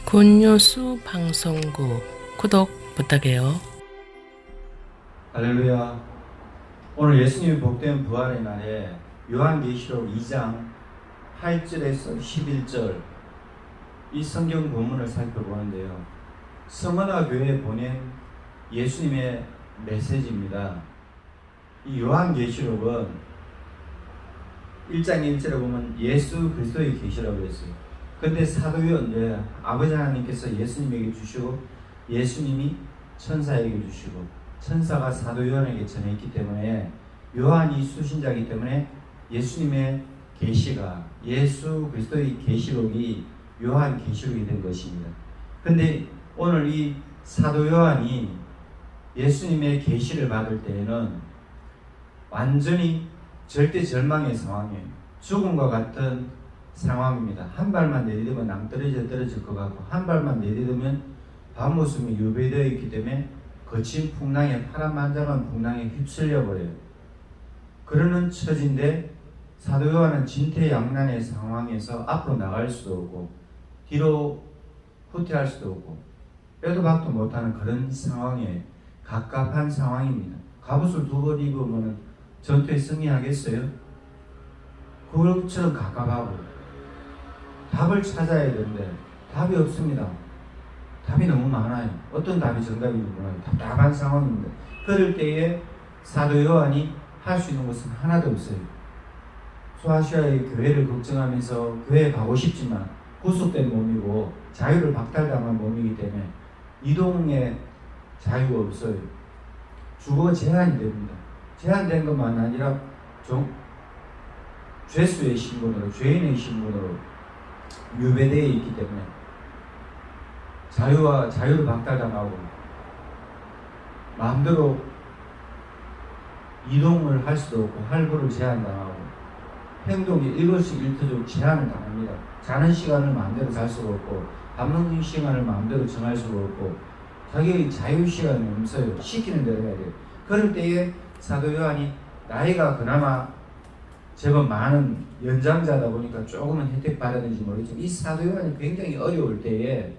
굿뉴스 방송국 구독 부탁해요. 할렐루야. 오늘 예수님이 복된 부활의 날에 요한계시록 2장 8절에서 11절 이 성경 본문을 살펴보는데요. 서머나 교회에 보낸 예수님의 메시지입니다. 이 요한계시록은 1장 1절에 보면 예수 그리스도의 계시라고 했어요. 근데 사도요한 아버지 하나님께서 예수님에게 주시고 예수님이 천사에게 주시고 천사가 사도 요한에게 전했기 때문에 요한이 수신자이기 때문에 예수님의 계시가 예수 그리스도의 계시록이 요한 계시록이 된 것입니다. 근데 오늘 이 사도 요한이 예수님의 계시를 받을 때에는 완전히 절대 절망의 상황이에요. 죽음과 같은 상황입니다. 한 발만 내딛으면 떨어질 것 같고 한 발만 내딛으면 밤모습이 유배되어 있기 때문에 거친 풍랑에 파란만장한 풍랑에 휩쓸려 버려요. 그러는 처지인데 사도 요한은 진퇴양난의 상황에서 앞으로 나갈 수도 없고 뒤로 후퇴할 수도 없고 빼도 박도 못하는 그런 상황에 갑갑한 상황입니다. 갑옷을 2벌 입으면 전투에 승리하겠어요? 그것처럼 갑갑하고 답을 찾아야 되는데 답이 없습니다. 답이 너무 많아요. 어떤 답이 정답인지 몰라요. 답답한 상황입니다. 그럴 때에 사도 요한이 할 수 있는 것은 하나도 없어요. 소아시아의 교회를 걱정하면서 교회에 가고 싶지만 구속된 몸이고 자유를 박탈당한 몸이기 때문에 이동의 자유가 없어요. 주거가 제한이 됩니다. 제한된 것만 아니라 죄수의 신분으로 죄인의 신분으로 유배되어 있기 때문에 자유를 박탈당하고 마음대로 이동을 할 수도 없고 할부를 제한당하고 행동이 일거수일투족 제한을 당합니다. 자는 시간을 마음대로 잘 수가 없고 밥 먹는 시간을 마음대로 정할 수가 없고 자기의 자유 시간이 없어요. 시키는 대로 해야 돼요. 그럴 때에 사도 요한이 나이가 그나마 제법 많은 연장자다 보니까 조금은 혜택 받았는지 모르겠지만 이 사도 요한이 굉장히 어려울 때에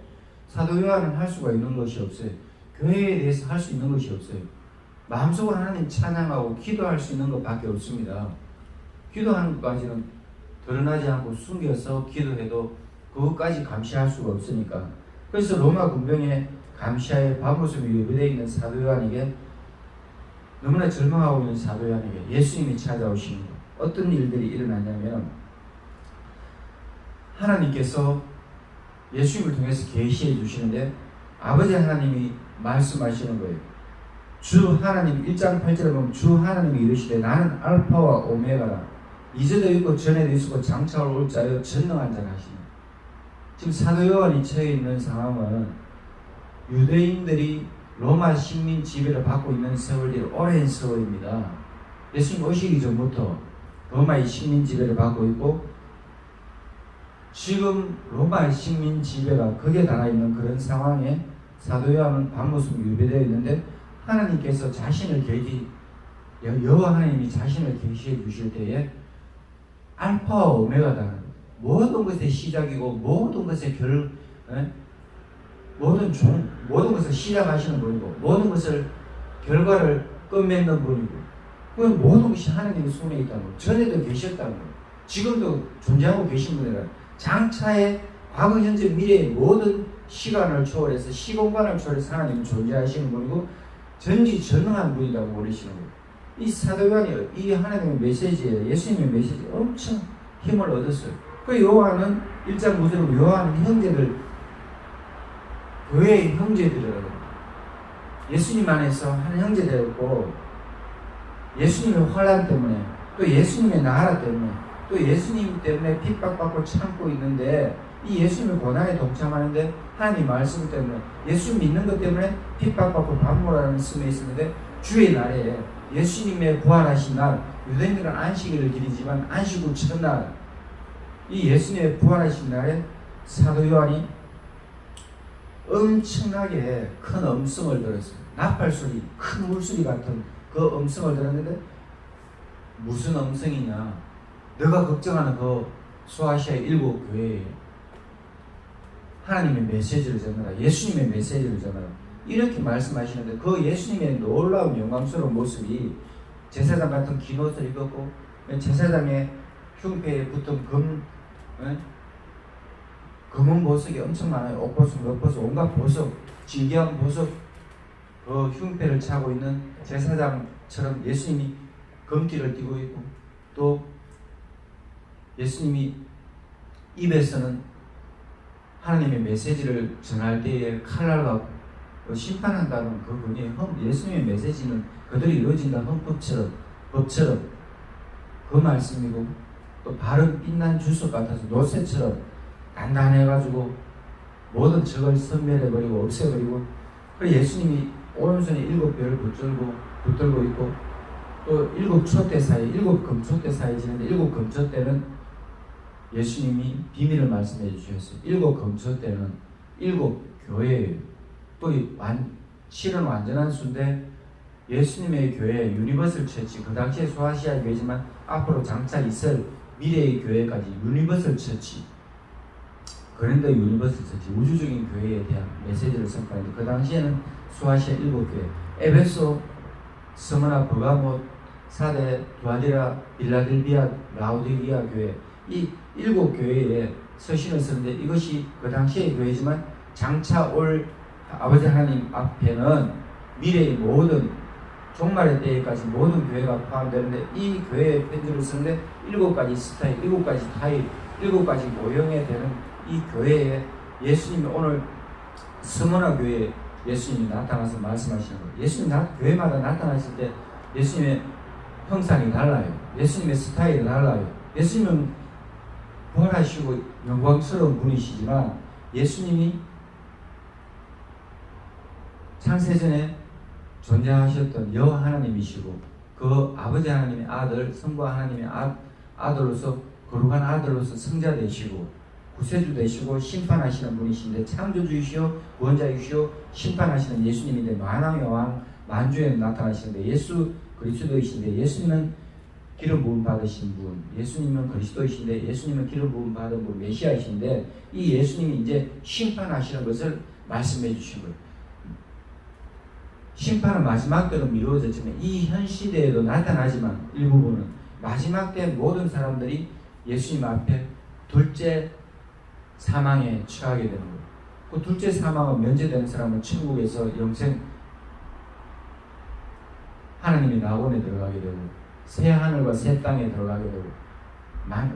사도 요한은 할 수가 있는 것이 없어요. 교회에 대해서 할 수 있는 것이 없어요. 마음속으로 하나님 찬양하고 기도할 수 있는 것밖에 없습니다. 기도하는 것까지는 드러나지 않고 숨겨서 기도해도 그것까지 감시할 수가 없으니까. 그래서 로마 군병의 감시하에 밤모습이 유배되어 있는 사도 요한에게 너무나 절망하고 있는 사도 요한에게 예수님이 찾아오시는 것. 어떤 일들이 일어났냐면 하나님께서 예수님을 통해서 계시해 주시는데 아버지 하나님이 말씀하시는 거예요. 주 하나님 1장 8절에 보면 주 하나님이 이르시되 나는 알파와 오메가라 이제도 있고 전에도 있었고 장차 올 자여 전능한 자라 하시니. 지금 사도 요한이 처해 있는 상황은 유대인들이 로마 식민 지배를 받고 있는 세월이 오랜 세월입니다. 예수님 오시기 전부터 로마의 식민 지배를 받고 있고 지금 로마의 식민 지배가 극에 달아 있는 그런 상황에 사도 요한은 밤모습 유배되어 있는데 하나님께서 여호와 하나님이 자신을 계시해 주실 때에 알파와 오메가다. 모든 것의 시작이고 모든 것의 모든 것을 시작하시는 분이고 모든 것을 결과를 끝맺는 분이고 그 모든 것이 하나님의 손에 있다는 거. 전에도 계셨다는 거. 지금도 존재하고 계신 분이라 장차의 과거, 현재, 미래의 모든 시간을 초월해서 시공간을 초월해서 하나님은 존재하시는 분이고 전지전능한 분이라고 그러시는 거예요. 이 사도 요한이 이 하나님의 메시지에 예수님의 메시지에 엄청 힘을 얻었어요. 그 요한은 1장 9절에 요한은 형제들 교회의 형제들이라고 예수님 안에서 한 형제되었고 예수님의 환난 때문에 또 예수님의 나라 때문에 또 예수님 때문에 핍박받고 참고 있는데 이 예수님의 고난에 동참하는데 하나님 말씀 때문에 예수 믿는 것 때문에 핍박받고 반모라는 sm에 있었는데 주의 날에 예수님의 부활하신 날 유대인들은 안식일을 기리지만 안식 후 첫날 이 예수님의 부활하신 날에 사도 요한이 엄청나게 큰 음성을 들었어요. 나팔소리, 큰 물소리 같은 그 음성을 들었는데 무슨 음성이냐? 너가 걱정하는 그 소아시아의 7 교회예요. 하나님의 메시지를 전하라. 예수님의 메시지를 전하라. 이렇게 말씀하시는데 그 예수님의 놀라운 영광스러운 모습이 제사장 같은 긴 옷을 입었고 제사장의 흉패에 붙은 검은 보석이 엄청 많아요. 옥보석, 럭보석, 온갖 보석, 진귀한 보석, 그 흉패를 차고 있는 제사장처럼 예수님이 검띠를 띠고 있고 또 예수님이 입에서는 하나님의 메시지를 전할 때에 칼날과 심판한다는 그 분이 예수님의 메시지는 그들이 이루어진다는 법처럼 그 말씀이고 또 바른 빛난 주석 같아서 노새처럼 단단해가지고 모든 적을 섬멸해버리고 없애버리고 그래서 예수님이 오른손에 7별을 붙들고 있고 또 7촛대 사이 7금촛대 사이 지는데 7금촛대는 예수님이 비밀을 말씀해 주셨어요. 7금촛대는 7교회예요. 또 실은 완전한 수인데 예수님의 교회 유니버설 처치 그 당시에 소아시아 교회지만 앞으로 장차 있을 미래의 교회까지 유니버설 처치 그런데 유니버설 처치 우주적인 교회에 대한 메시지를 선포하는데 그 당시에는 소아시아 7교회 에베소, 스무나, 버가못, 사데, 두아디라, 빌라델비아, 라오디게아 교회 이 7교회에 서신을 쓰는데 이것이 그 당시의 교회지만 장차 올 아버지 하나님 앞에는 미래의 모든 종말의 때에까지 모든 교회가 포함되는데 이 교회에 편지를 쓰는데 7가지 스타일, 7가지 타입, 7가지 모형에 되는 이 교회에 예수님이 오늘 스무나 교회에 예수님이 나타나서 말씀하시는 거예요. 예수님 교회마다 나타나실 때 예수님의 형상이 달라요. 예수님의 스타일이 달라요. 예수님은 부활하시고 영광스러운 분이시지만 예수님이 창세전에 존재하셨던 여호와 하나님이시고 그 아버지 하나님의 아들 성부 하나님의 아들로서 거룩한 아들로서 성자 되시고 구세주 되시고 심판하시는 분이신데 창조주이시오 구원자이시오 심판하시는 예수님인데 만왕의 왕 만주에 나타나시는데 예수 그리스도이신데 예수님은 기름 부음 받으신 분 예수님은 그리스도이신데 예수님은 기름 부음 받은 분 메시아이신데 이 예수님이 이제 심판하시는 것을 말씀해 주신 거예요. 심판은 마지막 때로 미루어졌지만 이 현 시대에도 나타나지만 일부분은 마지막 때 모든 사람들이 예수님 앞에 둘째 사망에 처하게 되는 거예요. 그 둘째 사망을 면제되는 사람은 천국에서 영생 하나님의 낙원에 들어가게 되고 새 하늘과 새 땅에 들어가게 되고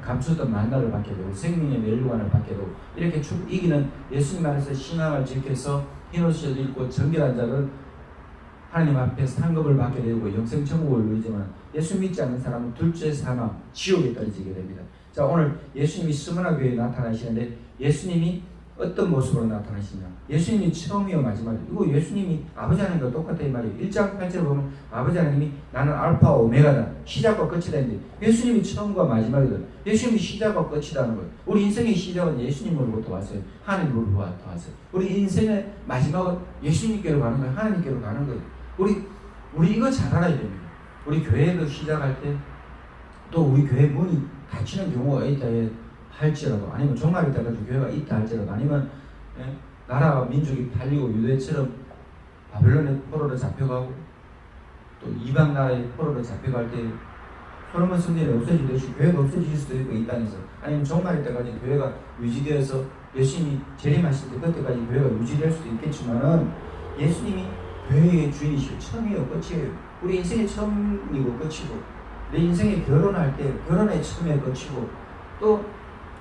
감추던 만나를 받게 되고 생명의 멸류관을 받게 되고 이렇게 쭉 이기는 예수님 안에서 신앙을 지켜서 흰옷을 입고 정결한 자를 하나님 앞에 상급을 받게 되고 영생 천국을 누리지만 예수 믿지 않는 사람은 둘째 사망 지옥에 떨어지게 됩니다. 자 오늘 예수님이 스무나 교회에 나타나시는데 예수님이 어떤 모습으로 나타나시냐 예수님이 처음이요 마지막이요 이거 예수님이 아버지 하나님과 똑같다 이 말이에요. 1장 8절에 보면 아버지 하나님이 나는 알파와 오메가다 시작과 끝이다 했는데 예수님이 처음과 마지막이다. 예수님이 시작과 끝이라는 거예요. 우리 인생의 시작은 예수님으로부터 왔어요. 하나님으로부터 왔어요. 우리 인생의 마지막은 예수님께로 가는 거예요. 하나님께로 가는 거예요. 우리 이거 잘 알아야 됩니다. 우리 교회도 시작할 때 또 우리 교회 문이 닫히는 경우가 있다 할지라도 아니면 종말이 때까지 교회가 있다 할지라도 아니면 나라와 민족이 팔리고 유대처럼 바벨론의 포로로 잡혀가고 또 이방 나라의 포로로 잡혀갈 때 솔로몬 성전이 없어지듯이 교회가 없어질 수도 있고 이 땅에서 아니면 종말이 때까지 교회가 유지되어서 예수님이 재림하실 때 그때까지 교회가 유지될 수도 있겠지만은 예수님이 교회의 주인이시고 처음이요 끝이에요. 우리 인생의 처음이고 끝이고 내 인생에 결혼할 때 결혼의 처음에 끝이고 또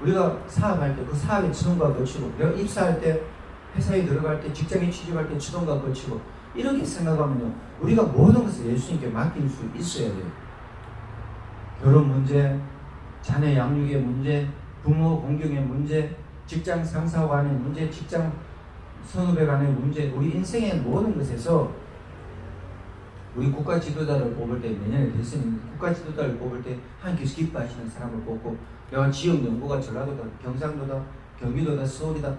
우리가 사업할 때 그 사업의 처음과 끝이고 내가 입사할 때 회사에 들어갈 때 직장에 취직할 때 처음과 끝이고 이렇게 생각하면요 우리가 모든 것을 예수님께 맡길 수 있어야 돼요. 결혼 문제, 자녀 양육의 문제, 부모 공경의 문제, 직장 상사 간의 문제, 직장 선후배 간의 문제 우리 인생의 모든 것에서 우리 국가 지도자를 뽑을 때 내년에 됐으면 국가 지도자를 뽑을 때 하나님께서 기뻐하시는 사람을 뽑고 내가 지역 연구가 전라도다 경상도다 경기도다 서울이다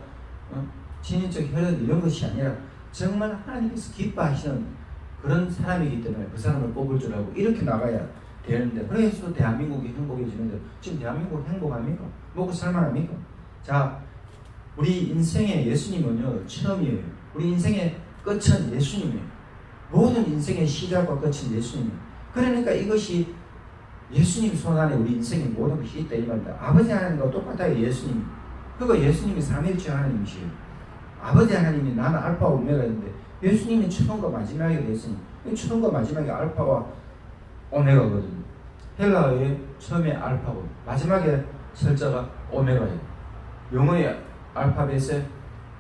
친인척 혈연 이런 것이 아니라 정말 하나님께서 기뻐하시는 그런 사람이기 때문에 그 사람을 뽑을 줄 알고 이렇게 나가야 되는데 그래서 대한민국이 행복해지는데 지금 대한민국 행복합니까? 먹고 살만합니까? 자 우리 인생의 예수님은요 처음이에요. 우리 인생의 끝은 예수님이에요. 모든 인생의 시작과 끝은 예수님이에요. 그러니까 이것이 예수님 손 안에 우리 인생의 모든 것이 있다 이 말입니다. 아버지 하나님과 똑같아요. 예수님. 그거 예수님이 삼위일체 하나님이시에요. 아버지 하나님이 나는 알파와 오메가인데 예수님이 처음과 마지막이 예수님. 처음과 마지막이 알파와 오메가거든요. 헬라어의 처음에 알파고 마지막에 철자가 오메가예요. 영어의 알파벳에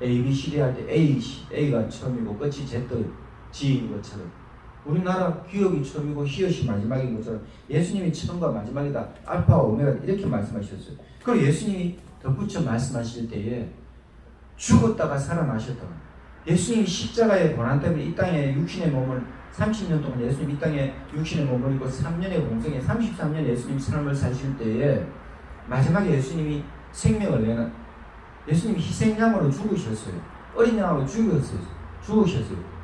A, B, C, D 할 때 A가 처음이고 끝이 Z인 것처럼 우리나라 기억이 처음이고 히읗이 마지막인 것처럼 예수님이 처음과 마지막이다. 알파와 오메가 이렇게 말씀하셨어요. 그리고 예수님이 덧붙여 말씀하실 때에 죽었다가 살아나셨다. 예수님이 십자가의 고난 때문에 이 땅에 육신의 몸을 30년 동안 예수님 이 땅에 육신의 몸을 입고 3년의 공생에 33년 예수님 삶을 사실 때에 마지막에 예수님이 생명을 내는 예수님이 희생양으로 죽으셨어요. 어린 양으로 죽으셨어요.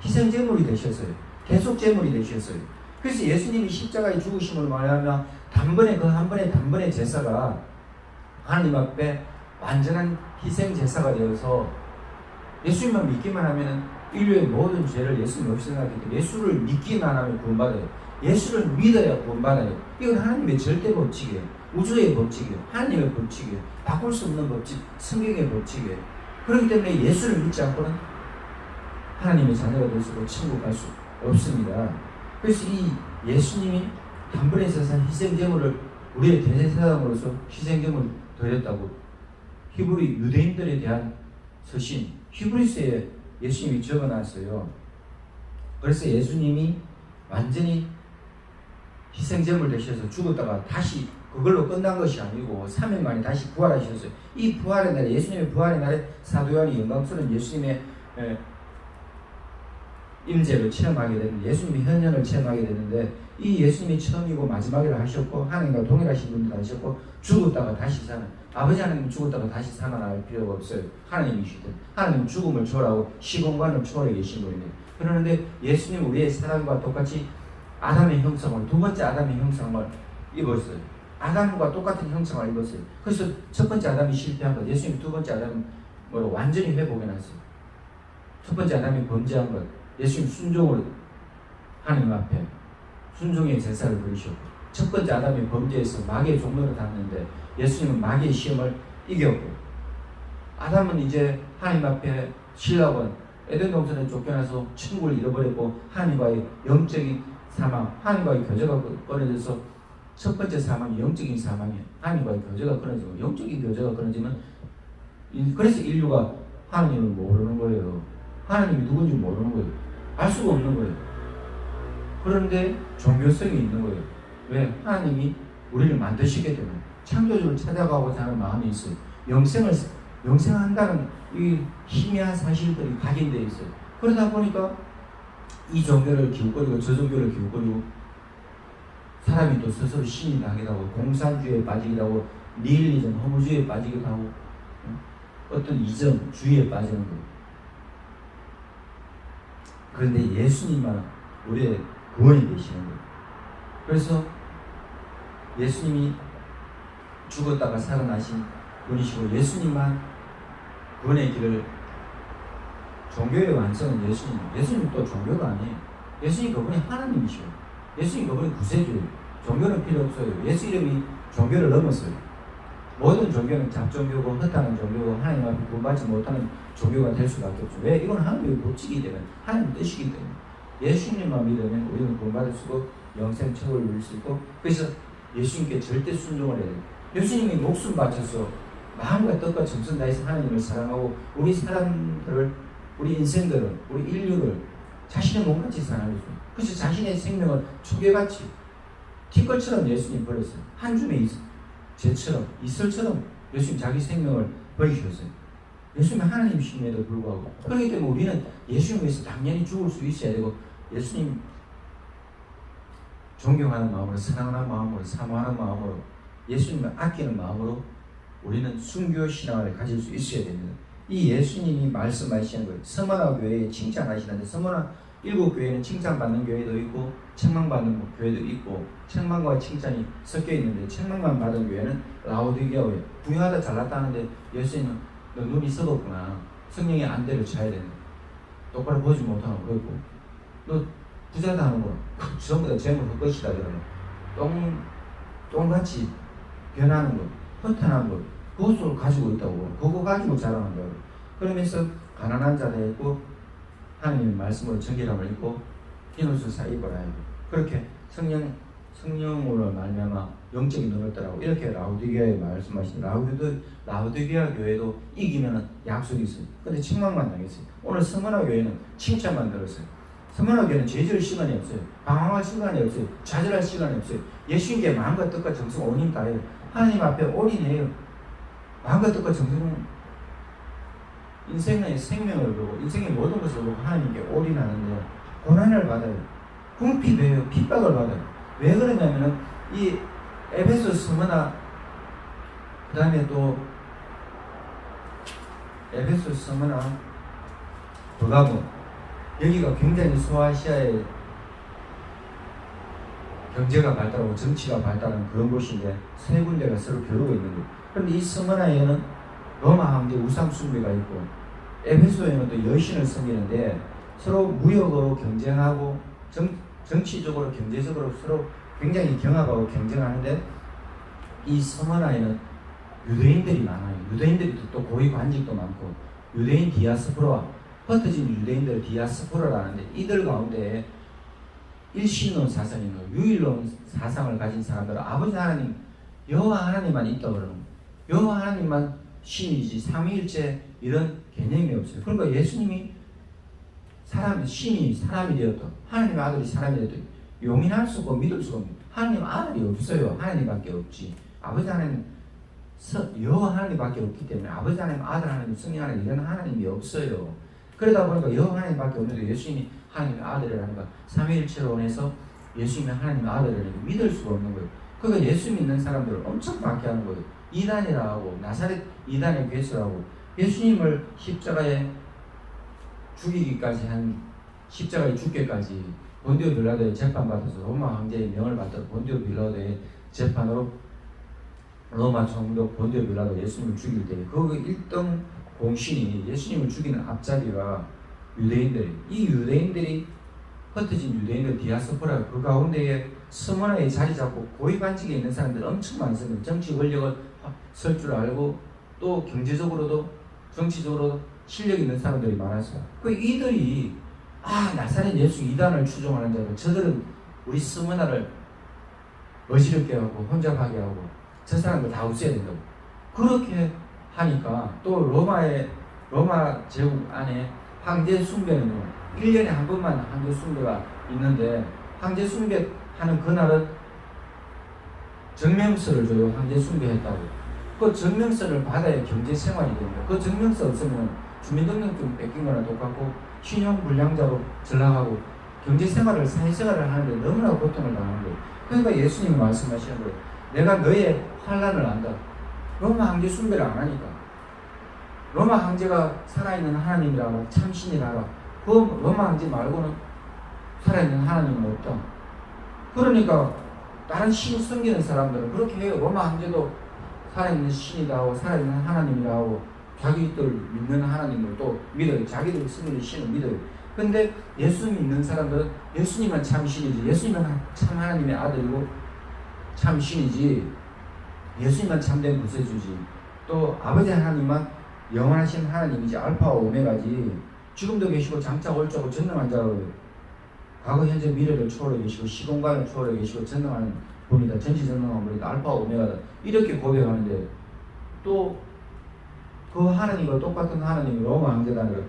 희생제물이 되셨어요. 대속제물이 되셨어요. 그래서 예수님이 십자가에 죽으심을 말하면 단번에 그 한 번의 단번의 제사가 하나님 앞에 완전한 희생 제사가 되어서 예수님만 믿기만 하면 인류의 모든 죄를 예수님 없이 생각했기 때문에 예수를 믿기만 하면 구원받아요. 예수를 믿어야 구원받아요. 이건 하나님의 절대 법칙이에요. 우주의 법칙이에요. 하나님의 법칙이에요. 바꿀 수 없는 법칙, 성경의 법칙이에요. 그렇기 때문에 예수를 믿지 않고는 하나님의 자녀가 될 수 없고 천국 갈 수 없습니다. 그래서 이 예수님이 단번에 있어서 희생제물을 우리의 대제사장으로서 희생제물을 드렸다고 히브리 유대인들에 대한 서신 히브리서에 예수님이 적어놨어요. 그래서 예수님이 완전히 희생제물 되셔서 죽었다가 다시 그걸로 끝난 것이 아니고 3일 만에 다시 부활하셨어요. 이 부활의 날, 예수님의 부활의 날에 사도 요한이 영광스러운 예수님의 임재를 체험하게 되는데 예수님의 현현을 체험하게 되는데 이 예수님이 처음이고 마지막이라 하셨고 하나님과 동일하신 분도 하셨고 죽었다가 다시 사는 아버지 하나님 죽었다가 다시 살아날 필요가 없어요. 하나님이시든 하나님 죽음을 초월하고 시공간을 초월해 계신 분입니다. 그러는데 예수님 우리의 사람과 똑같이 아담의 형상을 두 번째 아담의 형상을 입었어요. 아담과 똑같은 형상을 입었어요. 그래서 첫 번째 아담이 실패한 것 예수님 두 번째 아담을 완전히 회복해놨어요. 첫 번째 아담이 범죄한 것 예수님 순종을 하나님 앞에 순종의 제사를 부리셨고 첫 번째 아담이 범죄해서 마귀의 종로를 탔는데 예수님은 마귀의 시험을 이겼고 아담은 이제 하나님 앞에 신라원 에덴 동산에 쫓겨나서 천국을 잃어버렸고 하나님과의 영적인 사망 하나님과의 교제가 끊어져서 첫 번째 사망이 영적인 사망이에요. 하나님과의 교제가 끊어지고 영적인 교제가 끊어지면 그래서 인류가 하나님을 모르는 거예요. 하나님이 누군지 모르는 거예요. 알 수가 없는 거예요. 그런데 종교성이 있는 거예요. 왜? 하나님이 우리를 만드시기 때문에 창조주를 찾아가고자 하는 마음이 있어요. 영생한다는 이 희미한 사실들이 각인되어 있어요. 그러다 보니까 이 종교를 기웃거리고 저 종교를 기웃거리고 사람이 또 스스로 신이 나기도 하고 공산주의에 빠지기도 하고 니힐리즘, 허무주의에 빠지기도 하고 어떤 이점, 주의에 빠지는 거예요. 그런데 예수님만 우리의 구원이 되시는 거예요. 그래서 예수님이 죽었다가 살아나신 분이시고 예수님만 구원의 길을 종교의 완성은 예수님이에요. 예수님 또 종교가 아니에요. 예수님 그분이 하나님이시고 예수님 그분이 구세주예요. 종교는 필요 없어요. 예수 이름이 종교를 넘었어요. 모든 종교는 잡종교고 허탄한 종교고 하나님 앞에 구원받지 못하는 종교가 될 수밖에 없죠. 왜? 이건 하나님의 법칙이기 때문에 하나님 뜻이기 때문에 예수님만 믿으면 우리는 구원받을 수 있고 영생 천국을 누릴 수 있고 그래서 예수님께 절대 순종을 해야 돼요. 예수님이 목숨 바쳐서 마음과 뜻과 정성 다해서 하나님을 사랑하고 우리 사람들을 우리 인생들을 우리 인류를 자신의 몸같이 사랑해줬어요. 그래서 자신의 생명을 초계같이 티끌처럼 예수님 버렸어요. 한 줌의 재처럼 이슬처럼 예수님 자기 생명을 버리셨어요. 예수님은 하나님이심에도 불구하고 그렇기 때문에 우리는 예수님 위해서 당연히 죽을 수 있어야 되고 예수님 존경하는 마음으로 사랑하는 마음으로 사모하는 마음으로 예수님을 아끼는 마음으로 우리는 순교 신앙을 가질 수 있어야 됩니다. 이 예수님이 말씀하시는 거예요. 서머나 교회에 칭찬하시는데 서머나 7교회는 칭찬받는 교회도 있고 책망받는 교회도 있고 책망과 칭찬이 섞여 있는데 책망만 받은 교회는 라오디게아예요. 부유하다 잘났다 하는데 예수님은 너 눈이 썩었구나. 성령의 안대를 쳐야 된다. 똑바로 보지 못하는 거 그렇고 너 부자다 하는 거 전부 다 재물 헛것이다 그러면 똥같이 변하는 거 허탄한 거 그것을 가지고 있다고 그거 가지고 자랑한다고 그러면서 가난한 자가 있고 하나님의 말씀으로 정결함을 입고 흰옷을 입어라 그렇게 성령으로 말미암아 영적인 눈을 떠라고 이렇게 라우디게아에 말씀하신 라우디게아 교회도 이기면은 약속이 있어요. 근데 책망만 당했어요. 오늘 서머나 교회는 칭찬만 들었어요. 서머나 교회는 죄질 시간이 없어요. 방황할 시간이 없어요. 좌절할 시간이 없어요. 예수님께 마음과 뜻과 정성 온힘 다해요. 하나님 앞에 올인해요. 마음과 뜻과 정성 인생의 생명을 보고 인생의 모든 것을 보고 하나님께 올인하는데 고난을 받아요. 궁핍해요. 핍박을 받아요. 왜 그러냐면은 이 에베소 서머나 그 다음에 또 에베소 서머나 버가모 여기가 굉장히 소아시아의 경제가 발달하고 정치가 발달한 그런 곳인데 세 군데가 서로 겨루고 있는 거예요. 그런데 이 서머나에는 로마 황제 우상 숭배가 있고 에베소에는 또 여신을 섬기는데 서로 무역으로 경쟁하고 정치적으로 경제적으로 서로 굉장히 경합하고 경쟁하는데 이 서머나에는 유대인들이 많아요. 유대인들이 또 고위 관직도 많고 유대인 디아스포라 흩어진 유대인들 디아스포라라는데 이들 가운데 일신론 사상이 있는 유일론 사상을 가진 사람들은 아버지 하나님 여호와 하나님만 있다고 그러는 거예요. 여호와 하나님만 신이지 삼위일체 이런 개념이 없어요. 그러니까 예수님이 신이 사람이 되었다. 하나님의 아들이 사람이 되었다. 용인할 수 없고 믿을 수가 없는 하나님 아들이 없어요. 하나님밖에 없지. 아버지 하나님 여호와 하나님밖에 없기 때문에 아버지 하나님, 아들 하나님, 성령 하나님 이런 하나님이 없어요. 그러다 보니까 여호와 하나님밖에 없는데 예수님이 하나님의 아들이라니까 삼위일체론에서 예수님이 하나님의 아들이라니까 믿을 수가 없는 거예요. 그러니까 예수 믿는 사람들을 엄청 박해하는 거예요. 이단이라 하고 나사렛 이단의 괴수라고 예수님을 십자가에 죽이기까지 한 십자가에 죽기까지 본디오 빌라도의 재판받아서 로마 황제의 명을 받들어 본디오 빌라도의 재판으로 로마 총독 본디오 빌라도 예수님을 죽일 때 그 1등 공신이 예수님을 죽이는 앞자리가 이 유대인들이 흩어진 유대인들 디아스포라 그 가운데에 서머나에 자리 잡고 고위관직에 있는 사람들 엄청 많습니다. 정치 권력을 설 줄 알고 또 경제적으로도 정치적으로도 실력 있는 사람들이 많아서 이들이 나사렛 예수 이단을 추종하는 자들 저들은 우리 서머나를 어지럽게 하고 혼잡하게 하고 저 사람들 다 없애야 된다고 그렇게 하니까 또 로마 제국 안에 황제 숭배는 1년에 한 번만 황제 숭배가 있는데 황제 숭배하는 그날은 증명서를 줘요. 황제 숭배했다고. 그 증명서를 받아야 경제 생활이 됩니다. 그 증명서 없으면 주민등록증 뺏긴 거나 똑같고 신용불량자로 전락하고 경제 생활을 사회생활을 하는데 너무나 고통을 당하는 거예요. 그러니까 예수님이 말씀하시는 거예요. 내가 너의 환난을 안다. 로마 황제 숭배를 안 하니까. 로마 황제가 살아있는 하나님이라고 참신이라고 그 로마 황제 말고는 살아있는 하나님은 없다. 그러니까 다른 신 섬기는 사람들은 그렇게 해요. 로마 황제도 살아있는 신이다 하고 살아있는 하나님이라 하고 자기들 믿는 하나님을 또 믿어요. 자기들 섬기는 신을 믿어요. 근데 예수 믿는 사람들은 예수님은 참 신이지 예수님은 참 하나님의 아들이고 참 신이지 예수님만 참된 구세주지 또 아버지 하나님만 영원하신 하나님이지 알파와 오메가지 지금도 계시고 장차 올 자고 전능한 자로 과거 현재 미래를 초월해 계시고 시공간을 초월해 계시고 전능한 분이다 전지전능한 분이다 알파와 오메가다 이렇게 고백하는데 또 그 하나님과 똑같은 하나님이 로마 황제라는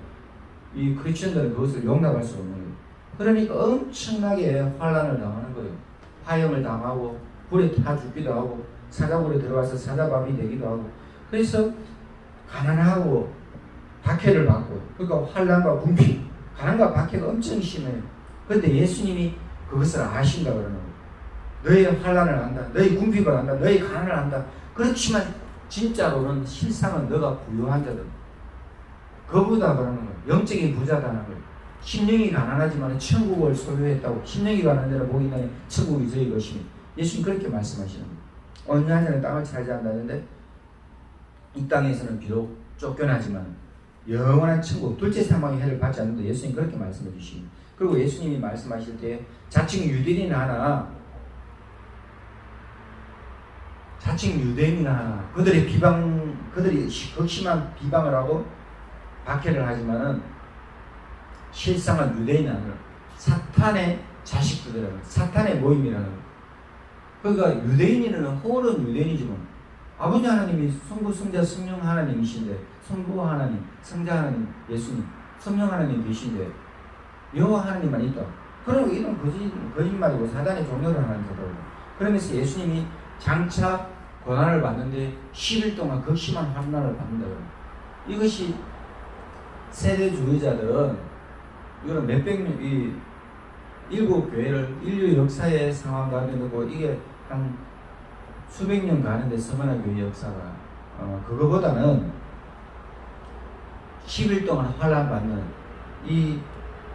이 크리스천들은 그것을 용납할 수 없는 거예요. 그러니까 엄청나게 환난을 당하는 거예요. 화형을 당하고 불에 타 죽기도 하고 사자굴에 들어가서 사자밥이 되기도 하고 그래서 가난하고 박해를 받고 그러니까 환난과 궁핍 가난과 박해가 엄청 심해요. 그런데 예수님이 그것을 아신다 그러는 거예요. 너의 환난을 안다. 너의 궁핍을 안다. 너의 가난을 안다. 그렇지만 진짜로는 실상은 너가 부유한 자다. 그보다 그러는 거예요. 영적인 부자다는 거예요. 심령이 가난하지만 천국을 소유했다고. 심령이 가난한 자는 복이 있나니 천국이 저희 것이니. 예수님 그렇게 말씀하시는 거예요. 어느 한 자는 땅을 차지한다는데 이 땅에서는 비록 쫓겨나지만 영원한 천국, 둘째 사망의 해를 받지 않는다. 예수님 그렇게 말씀해 주십니다. 그리고 예수님이 말씀하실 때 자칭 유대인이나 하나, 그들이 극심한 비방을 하고 박해를 하지만은 실상은 유대인이 아니라 사탄의 자식들이라는, 사탄의 모임이라는. 그러니까 유대인이라는 홀은 유대인이지만 아버지 하나님이 성부, 성자, 성령 하나님이신데, 성부 하나님, 성자 하나님, 예수님, 성령 하나님 계신데 여호와 하나님만 있다. 그리고 이런 거짓말이고 사단의 종교를 하는 거다. 그러면서 예수님이 장차 고난을 받는데 10일 동안 극심한 환난을 받는다. 이것이 세대주의자들은 이거는 몇백 년, 이 일곱 교회를 인류 역사의 상황 가운데 놓고 이게 한 수백 년 가는데 서머나 교회 역사가 그거보다는 10일 동안 환난 받는 이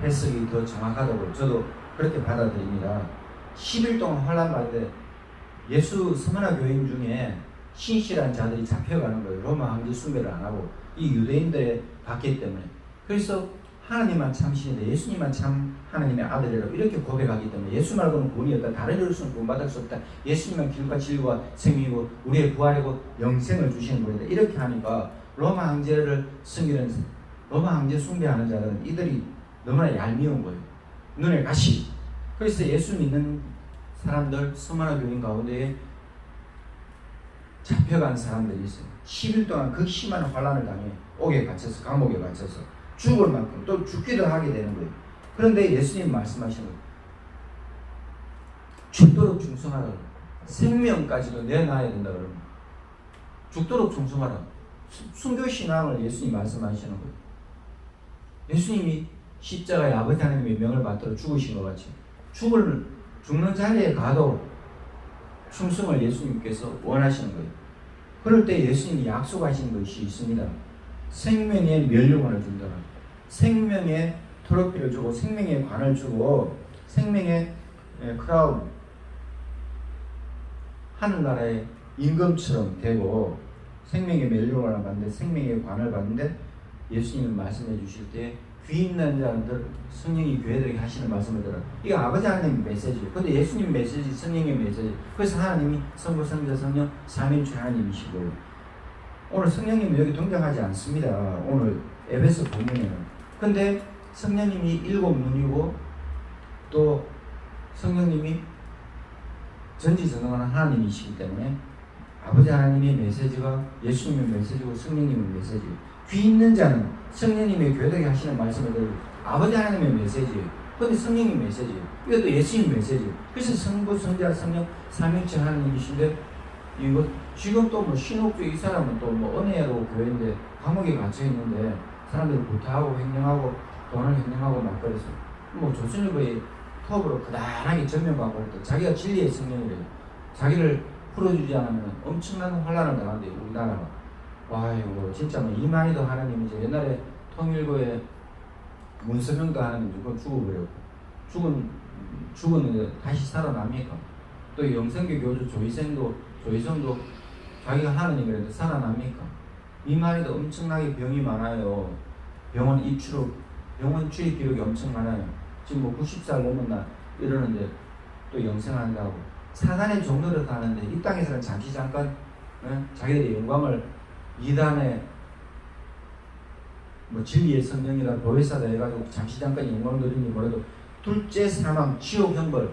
해석이 더 정확하다고 저도 그렇게 받아들입니다. 10일 동안 환난 받는데 예수 서머나 교인 중에 신실한 자들이 잡혀가는 거예요. 로마 황제 숭배를 안 하고 이 유대인들의 받기 때문에. 그래서 하나님만 참 신이다, 예수님만 참 하나님의 아들이라고 이렇게 고백하기 때문에 예수 말고는 구원이 없다, 다른 이로서는 구원받을 수 없다, 예수님만 길과 진리와 생명이고 우리의 부활이고 영생을 주시는 분이다, 이렇게 하니까 로마 황제를 섬기는, 로마 황제 숭배하는 자들은 이들이 너무나 얄미운 거예요. 눈에 가시. 그래서 예수 믿는 사람들, 서머나 교인 가운데에 잡혀간 사람들이 있어요. 10일 동안 극심한 환난을 당해 옥에 갇혀서, 감옥에 갇혀서 죽을 만큼 또 죽기도 하게 되는 거예요. 그런데 예수님 말씀하시는 거예요. 죽도록 충성하라. 생명까지도 내놔야 된다 그러면 죽도록 충성하라. 순교신앙을 예수님 말씀하시는 거예요. 예수님이 십자가에 아버지 하나님의 명을 받들어 죽으신 것 같이 죽는 자리에 가도 충성을 예수님께서 원하시는 거예요. 그럴 때 예수님이 약속하신 것이 있습니다. 생명의 멸류관을 준다. 생명의 트로피를 주고 생명의 관을 주고 생명의 크라운, 하늘나라의 임금처럼 되고 생명의 멸류관을 받는데, 생명의 관을 받는데, 예수님은 말씀해 주실 때 귀 있는 자들, 성령이 교회들에게 하시는 말씀을 들어. 이거 아버지 하나님의 메시지예요. 근데 예수님 메시지, 성령의 메시지. 그래서 하나님이 성부, 성자, 성령, 삼위일체 하나님이시고, 오늘 성령님은 여기 등장하지 않습니다. 오늘 에베소 본문에는. 근데 성령님이 일곱 눈이고 또 성령님이 전지전능한 하나님이시기 때문에 아버지 하나님의 메시지가 예수님의 메시지고 성령님의 메시지. 귀 있는 자는 성령님의 교회들에게 하시는 말씀을 들고 아버지 하나님의 메시지예요. 근데 성령의 메시지예요. 이것도 예수님의 메시지예요. 그래서 성부, 성자, 성령, 삼위일체 하나님이신데, 이거 지금 또 뭐 신옥주 이 사람은 또 뭐 은혜로 교회인데 감옥에 갇혀 있는데 사람들이 구타하고 횡령하고 돈을 횡령하고 막 그래서 뭐 조선일보의 톱으로 그다란하게 전면받고 그랬다. 자기가 진리의 성령이래요. 자기를 풀어주지 않으면 엄청난 환란을 당한대 우리나라가. 와 이거 진짜 뭐 이만희도 하나님이지. 옛날에 통일교에 문서명도 하나님 죽어버렸고 죽었는데 다시 살아납니까? 또 영성교 교주 조희성도 자기가 하느님 그래도 살아납니까? 이만희도 엄청나게 병이 많아요. 병원 출입 기록이 엄청 많아요. 지금 뭐 90살 넘었나 이러는데 또 영생한다고. 사단의 종노릇 하는데 이 땅에서는 잠시 잠깐 자기들의 영광을 이단의 뭐 진리의 성령이라 보혜사다 해가지고 잠시 잠깐 영광을 누리니 뭐래도 둘째 사망, 지옥 형벌,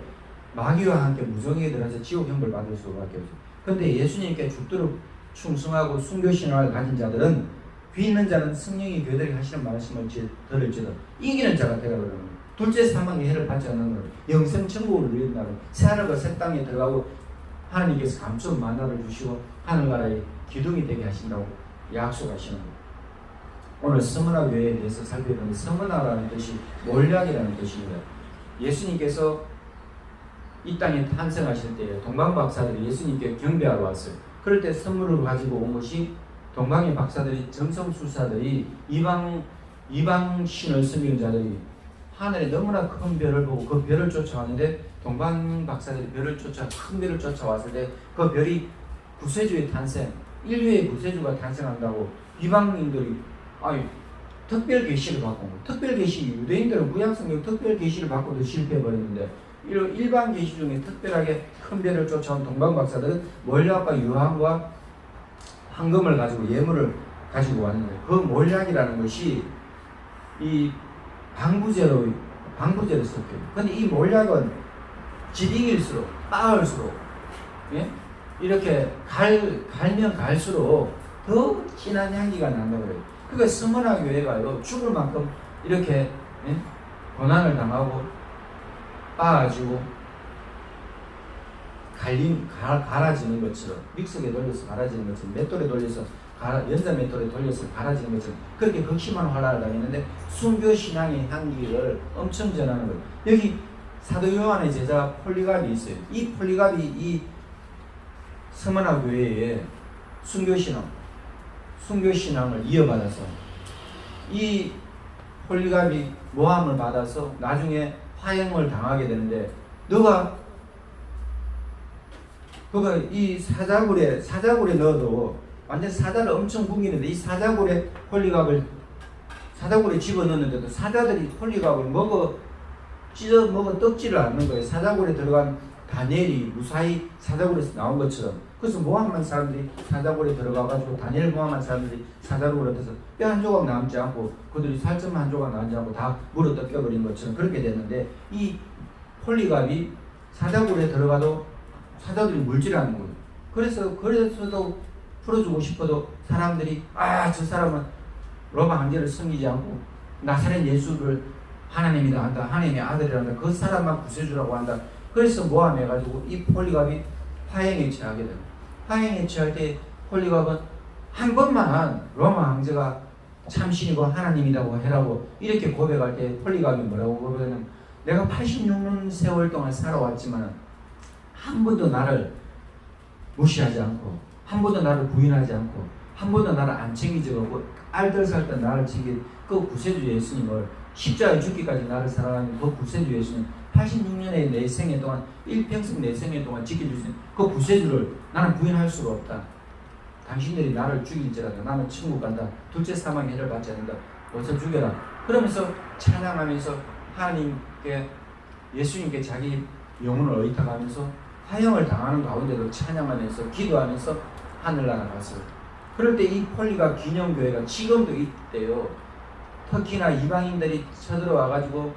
마귀와 함께 무정에 들어서 지옥 형벌 받을 수밖에 없어요. 그런데 예수님께 죽도록 충성하고 순교신앙을 가진 자들은, 귀 있는 자는 성령이 교회들에게 하시는 말씀을 들을지도 이기는 자가 되라 그러는 거예요. 둘째 사망의 해를 받지 않는 거예요. 영생 천국을 누린다고, 새하늘과 새 땅에 들어가고 하나님께서 감추은 만나를 주시고 하늘나라의 기둥이 되게 하신다고 약속하시는 거예요. 오늘 서머나 교회에 대해서 살펴보는데, 서머나라는 뜻이 몰약이라는 뜻입니다. 예수님께서 이 땅에 탄생하실 때 동방 박사들이 예수님께 경배하러 왔어요. 그럴 때 선물을 가지고 온 것이, 동방의 박사들이, 점성술사들이, 이방 신을 섬기는 자들이 하늘에 너무나 큰 별을 보고 그 별을 쫓아왔는데, 동방 박사들이 별을 쫓아 큰 별을 쫓아왔을 때 그 별이 구세주의 탄생, 인류의 구세주가 탄생한다고 이방인들이 특별 계시를 받고, 특별 계시, 유대인들은 구약성경 특별 계시를 받고도 실패해버렸는데 일반 계시 중에 특별하게 큰 별을 쫓아온 동방박사들은 몰약과 유황과 황금을 가지고 예물을 가지고 왔는데, 그 몰약이라는 것이 이 방부제로 섞여요. 근데 이 몰약은 지딩일수록 빠을수록, 예? 이렇게 갈면 갈수록 더 진한 향기가 난다고 그래요. 그러니까 스무나 교회가요, 죽을 만큼 이렇게, 예? 고난을 당하고 빠가지고 갈아지는 것처럼, 믹서기에 돌려서 갈아지는 것처럼, 맷돌에 돌려서 연자 맷돌에 돌려서 갈아지는 것처럼 그렇게 극심한 환란을 당했는데 순교 신앙의 향기를 엄청 전하는 거예요. 여기 사도 요한의 제자 폴리갑이 있어요. 이 폴리갑이 이 스무나 교회에 순교 신앙을 이어받아서 이 폴리갑이 모함을 받아서 나중에 화형을 당하게 되는데, 그가 이 사자굴에 넣어도 완전 사자를 엄청 굶기는데, 이 사자굴에 사자굴에 집어넣는데도 사자들이 폴리갑을 찢어 먹어 떡지를 않는 거예요. 사자굴에 들어간 다니엘이 무사히 사자굴에서 나온 것처럼. 그래서 모함한 사람들이 사자굴에 들어가가지고 다니엘 모함한 사람들이 사자굴에 들어서 뼈 한 조각 남지 않고, 그들이 살점 한 조각 남지 않고 다 물어 뜯겨버린 것처럼 그렇게 됐는데, 이 폴리갑이 사자굴에 들어가도 사자들이 물질 않는 거예요. 그래서도 풀어주고 싶어도 사람들이 저 사람은 로마 황제를 섬기지 않고 나사렛 예수를 하나님이다 한다, 하나님의 아들이란다, 그 사람만 구세주라고 한다. 그래서 모함해가지고 이 폴리갑이 화형에 처하게 됩니다. 화형에 처할 때 폴리갑은 한 번만 로마 황제가 참신이고 하나님이라고 해라고 이렇게 고백할 때 폴리갑이 뭐라고 고백하냐면, 내가 86년 세월 동안 살아왔지만 한 번도 나를 무시하지 않고, 한 번도 나를 부인하지 않고, 한 번도 나를 안 챙기지 않고, 알뜰살뜰 나를 챙긴 그 구세주 예수님을, 십자가에 죽기까지 나를 사랑하는 그 구세주 예수님, 86년의 내 생애 동안, 일평생 내 생애 동안 지켜줄 수 있는 그 구세주를 나는 부인할 수가 없다. 당신들이 나를 죽일지라도 나는 천국 간다. 둘째 사망의 해를 받지 않는다. 어서 죽여라. 그러면서 찬양하면서 하나님께, 예수님께 자기 영혼을 의탁하면서 화형을 당하는 가운데도 찬양하면서 기도하면서 하늘나라 갔어요. 그럴 때 이 폴리갑 기념교회가 지금도 있대요. 터키나 이방인들이 쳐들어와가지고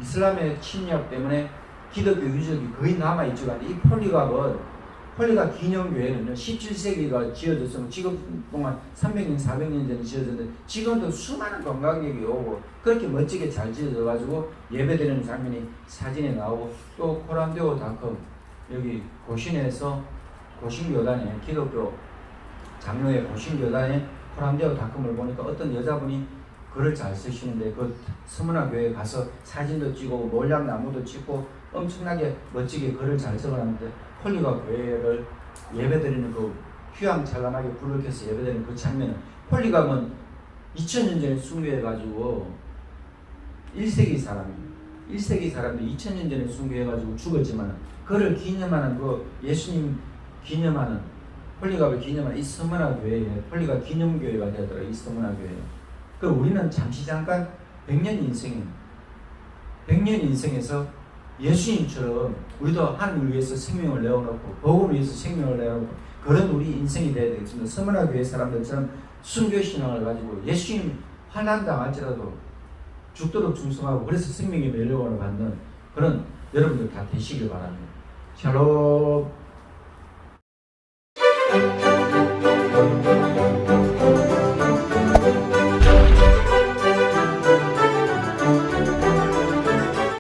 이슬람의 침략 때문에 기독교 유적이 거의 남아있지가 않은데, 이 폴리갑 기념교회는요 17세기가 지어졌으면 지금 동안 300년 400년 전에 지어졌는데, 지금도 수많은 관광객이 오고 그렇게 멋지게 잘 지어져가지고 예배드리는 장면이 사진에 나오고, 또 코란데오닷컴 여기 고신에서 고신교단에, 기독교 장로의 고신교단에 코란데오닷컴을 보니까 어떤 여자분이 글을 잘 쓰시는데, 그 스무나 교회에 가서 사진도 찍고 몰약나무도 찍고 엄청나게 멋지게 글을 잘 적어놨는데, 폴리갑 교회를 예배드리는 그 휘황찬란하게 불을 켜서 예배드리는 그 장면은, 폴리갑은 2000년 전에 순교해가지고 1세기 사람들이 2000년 전에 순교해가지고 죽었지만, 그를 기념하는 그 예수님 기념하는, 폴리갑을 기념하는 이 스무나 교회에 폴리갑 기념교회가 되더라. 이 스무나 교회. 그 우리는 잠깐 100년 인생에서 예수님처럼 우리도 하나님을 위해서 생명을 내어놓고 복음을 위해서 생명을 내어놓고 그런 우리 인생이 되어야 되겠습니다. 스무나 교회 사람들처럼 순교신앙을 가지고 예수님 환난 당할지라도 죽도록 충성하고, 그래서 생명의 멸류관을 받는 그런 여러분들 다 되시길 바랍니다. 샬롬.